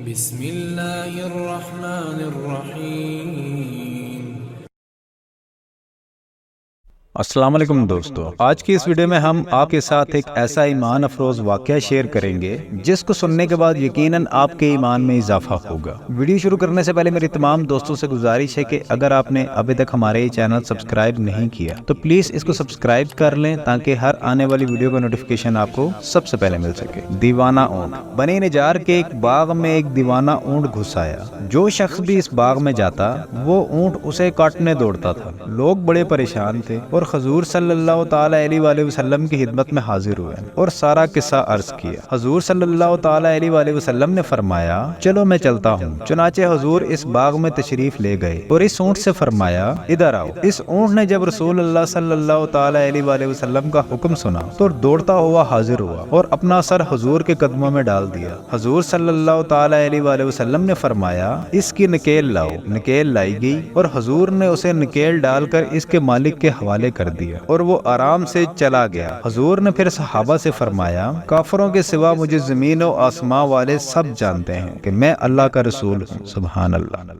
بسم اللہ الرحمن الرحیم۔ السلام علیکم دوستو، آج کی اس ویڈیو میں ہم آپ کے ساتھ ایک ایسا ایمان افروز واقعہ شیئر کریں گے جس کو سننے کے بعد یقیناً آپ کے ایمان میں اضافہ ہوگا۔ ویڈیو شروع کرنے سے پہلے میری تمام دوستوں سے گزارش ہے کہ اگر آپ نے ابھی تک ہمارے یہ چینل سبسکرائب نہیں کیا تو پلیز اس کو سبسکرائب کر لیں تاکہ ہر آنے والی ویڈیو کا نوٹیفیکیشن آپ کو سب سے پہلے مل سکے۔ دیوانہ اونٹ۔ بنی نجار کے ایک باغ میں ایک دیوانہ اونٹ گھس آیا۔ جو شخص بھی اس باغ میں جاتا وہ اونٹ اسے کاٹنے دوڑتا تھا۔ لوگ بڑے پریشان تھے اور حضور صلی اللہ تعالیٰ علیہ وآلہ وسلم کی خدمت میں حاضر ہوئے اور سارا قصہ عرض کیا۔ حضور صلی اللہ تعالیٰ علیہ وآلہ وسلم نے فرمایا، چلو میں چلتا ہوں۔ چنانچہ حضور اس باغ میں تشریف لے گئے اور اس اونٹ سے فرمایا، ادھر آؤ۔ اس اونٹ نے جب رسول اللہ صلی اللہ تعالیٰ علیہ وآلہ وسلم کا حکم سنا تو دوڑتا ہوا حاضر ہوا اور اپنا سر حضور کے قدموں میں ڈال دیا۔ حضور صلی اللہ تعالیٰ علیہ وآلہ وسلم نے فرمایا، اس کی نکیل لاؤ۔ نکیل لائی گئی اور حضور نے اسے نکیل ڈال کر اس کے مالک کے حوالے کر دیا اور وہ آرام سے چلا گیا۔ حضور نے پھر صحابہ سے فرمایا، کافروں کے سوا مجھے زمین و آسمان والے سب جانتے ہیں کہ میں اللہ کا رسول ہوں۔ سبحان اللہ۔